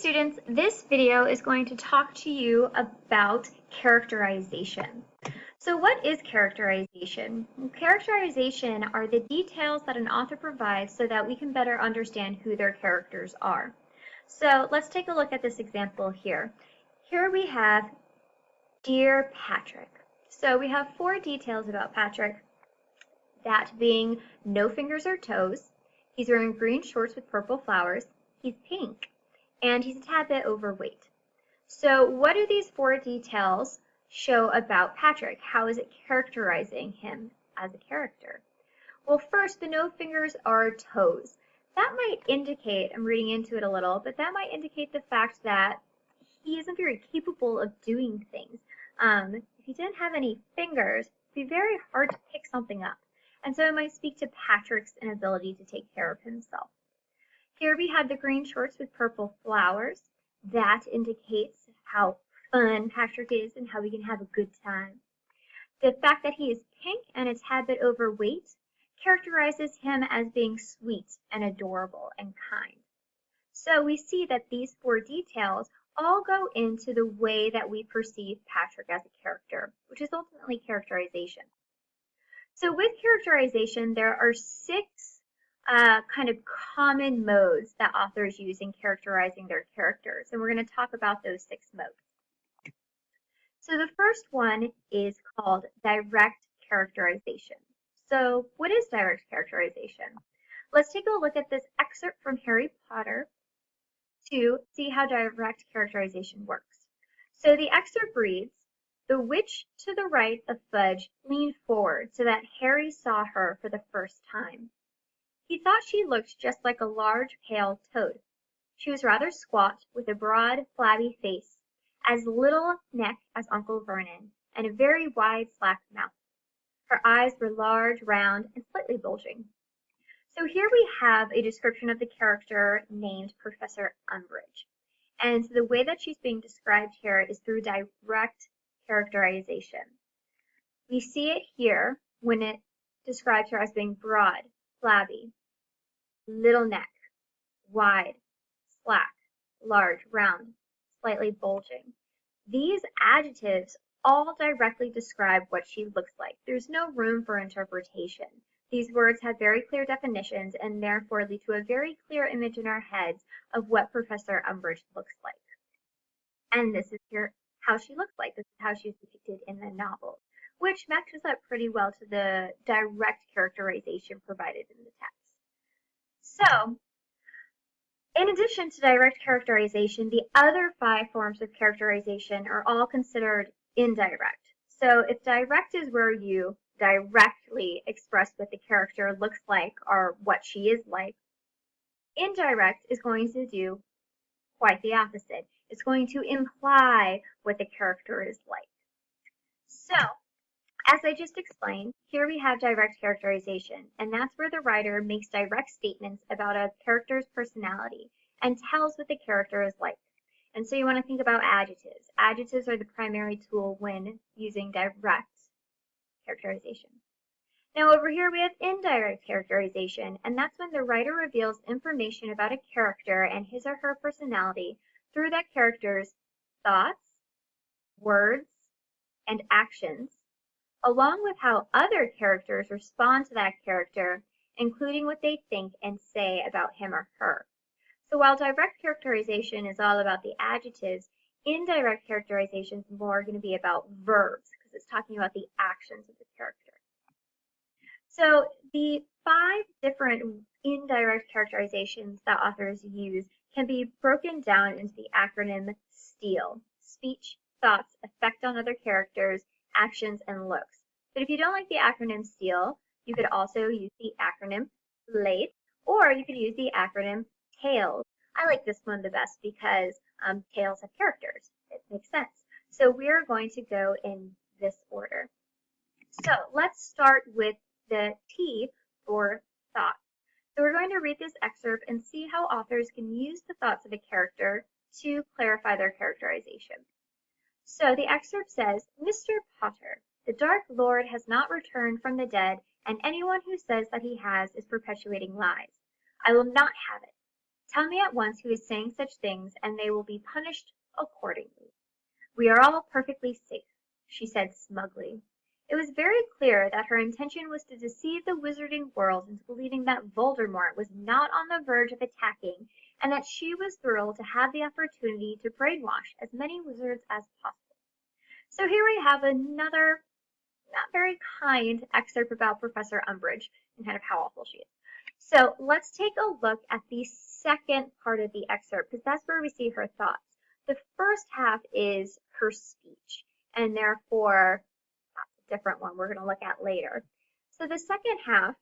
students, this video is going to talk to you about characterization. So what is characterization? Well, characterization are the details that an author provides so that we can better understand who their characters are. So let's take a look at this example here. Here we have Dear Patrick. So we have 4 details about Patrick, that being no fingers or toes, he's wearing green shorts with purple flowers, he's pink, and he's a tad bit overweight. So what do these 4 details show about Patrick? How is it characterizing him as a character? Well, first, the no fingers or toes. That might indicate, I'm reading into it a little, but that might indicate the fact that he isn't very capable of doing things. If he didn't have any fingers, it'd be very hard to pick something up. And so it might speak to Patrick's inability to take care of himself. Here we have the green shorts with purple flowers. That indicates how fun Patrick is and how we can have a good time. The fact that he is pink and a tad bit overweight characterizes him as being sweet and adorable and kind. So we see that these 4 details all go into the way that we perceive Patrick as a character, which is ultimately characterization. So with characterization, there are 6 kind of common modes that authors use in characterizing their characters, and we're going to talk about those 6 modes. So the first one is called direct characterization. So what is direct characterization? Let's take a look at this excerpt from Harry Potter to see how direct characterization works. So the excerpt reads, "The witch to the right of Fudge leaned forward so that Harry saw her for the first time. He thought she looked just like a large, pale toad. She was rather squat, with a broad, flabby face, as little neck as Uncle Vernon, and a very wide, slack mouth. Her eyes were large, round, and slightly bulging." So here we have a description of the character named Professor Umbridge. And the way that she's being described here is through direct characterization. We see it here when it describes her as being broad, flabby, little neck, wide, slack, large, round, slightly bulging. These adjectives all directly describe what she looks like. There's no room for interpretation. These words have very clear definitions and therefore lead to a very clear image in our heads of what Professor Umbridge looks like. And this is here how she looks like. This is how she's depicted in the novel, which matches up pretty well to the direct characterization provided in the text. So, in addition to direct characterization, the other 5 forms of characterization are all considered indirect. So if direct is where you directly express what the character looks like or what she is like, indirect is going to do quite the opposite. It's going to imply what the character is like. So, as I just explained, here we have direct characterization, and that's where the writer makes direct statements about a character's personality and tells what the character is like. And so you want to think about adjectives. Adjectives are the primary tool when using direct characterization. Now over here we have indirect characterization, and that's when the writer reveals information about a character and his or her personality through that character's thoughts, words, and actions, along with how other characters respond to that character, including what they think and say about him or her. So while direct characterization is all about the adjectives, indirect characterization is more going to be about verbs, because it's talking about the actions of the character. So the 5 different indirect characterizations that authors use can be broken down into the acronym STEAL: speech, thoughts, effect on other characters, actions, and looks. But if you don't like the acronym STEAL, you could also use the acronym LATE, or you could use the acronym TAILS. I like this one the best because tails have characters. It makes sense. So we're going to go in this order. So let's start with the T for thought. So we're going to read this excerpt and see how authors can use the thoughts of a character to clarify their characterization. So the excerpt says, "Mr. Potter, the Dark Lord has not returned from the dead, and anyone who says that he has is perpetuating lies. I will not have it. Tell me at once who is saying such things, and they will be punished accordingly. We are all perfectly safe, she said smugly. It was very clear that her intention was to deceive the wizarding world into believing that Voldemort was not on the verge of attacking, and that she was thrilled to have the opportunity to brainwash as many wizards as possible. So here we have another not very kind excerpt about Professor Umbridge and kind of how awful she is. So let's take a look at the second part of the excerpt, because that's where we see her thoughts. The first half is her speech, and therefore that's a different one we're going to look at later. So the second half,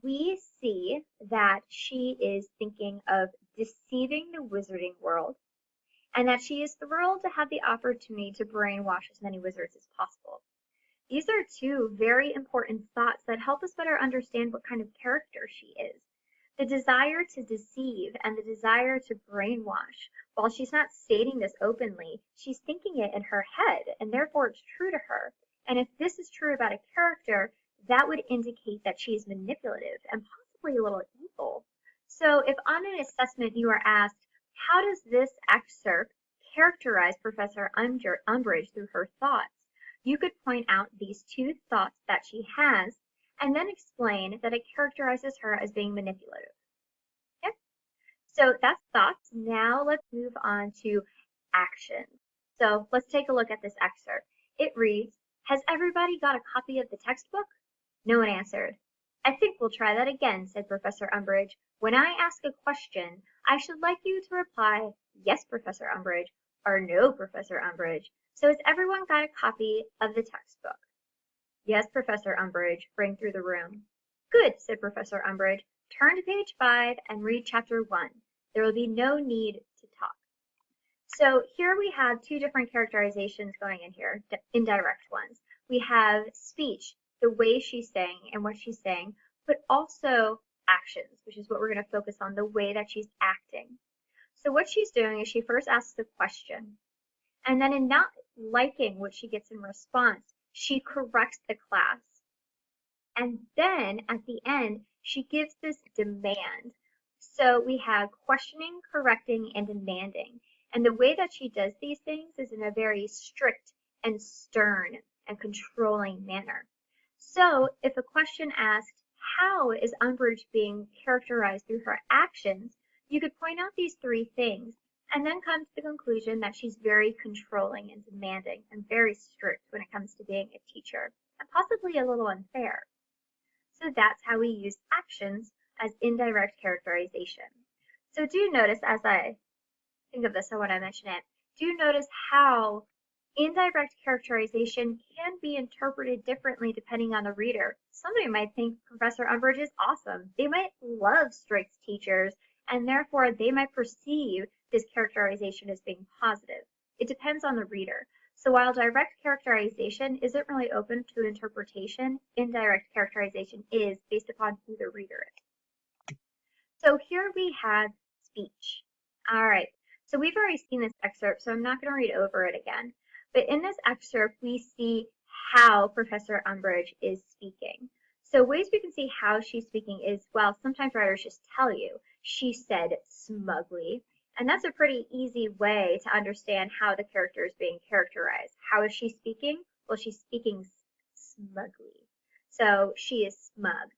we see that she is thinking of deceiving the wizarding world, and that she is thrilled to have the opportunity to brainwash as many wizards as possible. These are two very important thoughts that help us better understand what kind of character she is. The desire to deceive and the desire to brainwash. While she's not stating this openly, she's thinking it in her head, and therefore it's true to her. And if this is true about a character, that would indicate that she is manipulative and possibly a little evil. So if on an assessment you are asked, how does this excerpt characterize Professor Umbridge through her thoughts? You could point out these two thoughts that she has, and then explain that it characterizes her as being manipulative. Okay? So that's thoughts. Now let's move on to actions. So let's take a look at this excerpt. It reads, has everybody got a copy of the textbook? No one answered. I think we'll try that again, said Professor Umbridge. When I ask a question, I should like you to reply, yes, Professor Umbridge, or no, Professor Umbridge. So has everyone got a copy of the textbook? Yes, Professor Umbridge, rang through the room. Good, said Professor Umbridge. Turn to page 5 and read chapter 1. There will be no need to talk. So here we have two different characterizations going in here, indirect ones. We have speech, the way she's saying and what she's saying, but also actions, which is what we're going to focus on, the way that she's acting. So what she's doing is she first asks a question, and then in not liking what she gets in response, she corrects the class. And then at the end, she gives this demand. So we have questioning, correcting, and demanding. And the way that she does these things is in a very strict and stern and controlling manner. So if a question asked, how is Umbridge being characterized through her actions, you could point out these three things and then come to the conclusion that she's very controlling and demanding and very strict when it comes to being a teacher, and possibly a little unfair. So that's how we use actions as indirect characterization. So do notice, as I think of this or when I mention it, do notice how indirect characterization can be interpreted differently depending on the reader. Somebody might think Professor Umbridge is awesome. They might love strict teachers, and therefore they might perceive this characterization as being positive. It depends on the reader. So while direct characterization isn't really open to interpretation, indirect characterization is based upon who the reader is. So here we have speech. All right, so we've already seen this excerpt, so I'm not going to read over it again. But in this excerpt, we see how Professor Umbridge is speaking. So ways we can see how she's speaking is, well, sometimes writers just tell you, she said smugly. And that's a pretty easy way to understand how the character is being characterized. How is she speaking? Well, she's speaking smugly. So she is smug.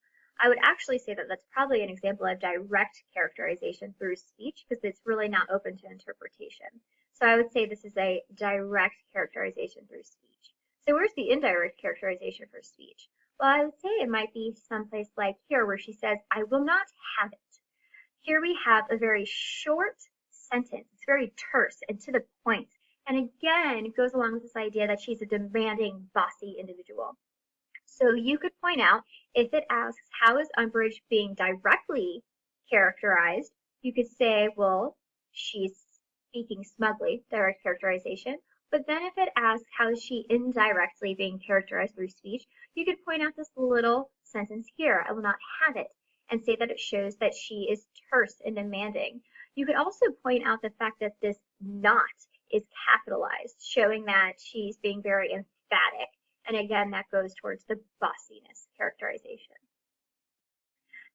I would actually say that that's probably an example of direct characterization through speech because it's really not open to interpretation. So I would say this is a direct characterization through speech. So where's the indirect characterization for speech? Well, I would say it might be someplace like here where she says, I will not have it. Here we have a very short sentence. It's very terse and to the point. And again, it goes along with this idea that she's a demanding, bossy individual. So you could point out, if it asks, how is Umbridge being directly characterized? You could say, well, she's speaking smugly, direct characterization. But then if it asks, how is she indirectly being characterized through speech? You could point out this little sentence here, I will not have it, and say that it shows that she is terse and demanding. You could also point out the fact that this not is capitalized, showing that she's being very emphatic. And again, that goes towards the bossiness characterization.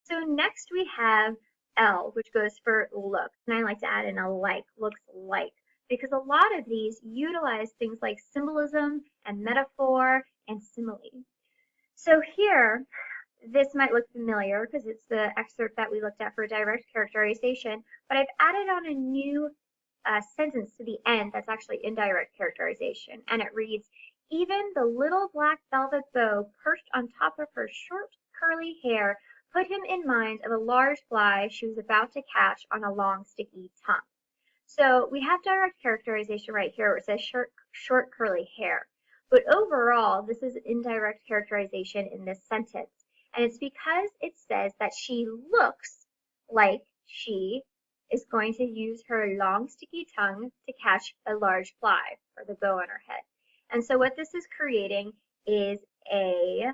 So next we have L, which goes for look, and I like to add in a like, looks like, because a lot of these utilize things like symbolism and metaphor and simile. So here, this might look familiar because it's the excerpt that we looked at for direct characterization, but I've added on a new sentence to the end that's actually indirect characterization, and it reads, even the little black velvet bow perched on top of her short curly hair put him in mind of a large fly she was about to catch on a long sticky tongue. So we have direct characterization right here where it says short curly hair. But overall, this is indirect characterization in this sentence. And it's because it says that she looks like she is going to use her long sticky tongue to catch a large fly or the bow on her head. And so what this is creating is a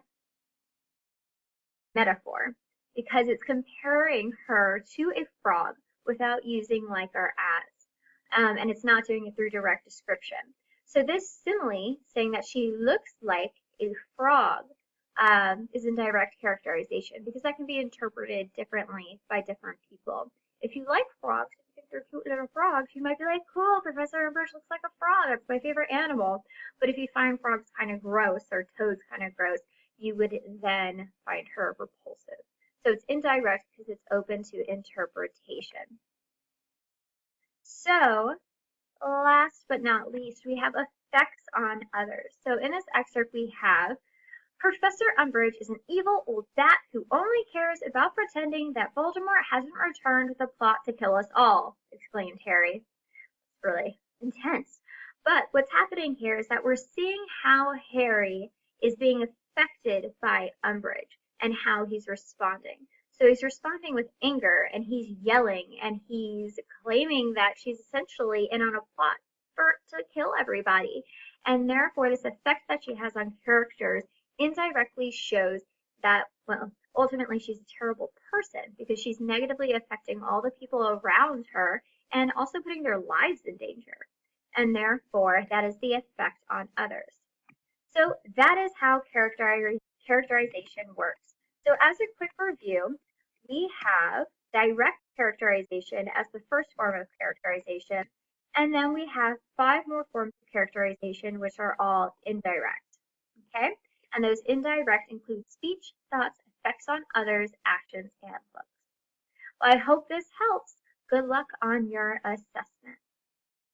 metaphor because it's comparing her to a frog without using like or as. And it's not doing it through direct description. So this simile, saying that she looks like a frog, is indirect characterization because that can be interpreted differently by different people. If you like frogs, if you think they're cute little frogs, you might be like, cool, Professor Umbridge looks like a frog. That's my favorite animal. But if you find frogs kind of gross or toads kind of gross, you would then find her repulsive. So it's indirect because it's open to interpretation. So last but not least, we have effects on others. So in this excerpt, we have Professor Umbridge is an evil old bat who only cares about pretending that Voldemort hasn't returned with a plot to kill us all, exclaimed Harry. It's really intense. But what's happening here is that we're seeing how Harry is being affected by Umbridge and how he's responding. So he's responding with anger and he's yelling and he's claiming that she's essentially in on a plot to kill everybody. And therefore, this effect that she has on characters indirectly shows that, well, ultimately she's a terrible person because she's negatively affecting all the people around her and also putting their lives in danger. And therefore, that is the effect on others. So that is how characterization works. So as a quick review, we have direct characterization as the first form of characterization, and then we have 5 more forms of characterization, which are all indirect. Okay? And those indirect include speech, thoughts, effects on others, actions, and looks. Well, I hope this helps. Good luck on your assessment.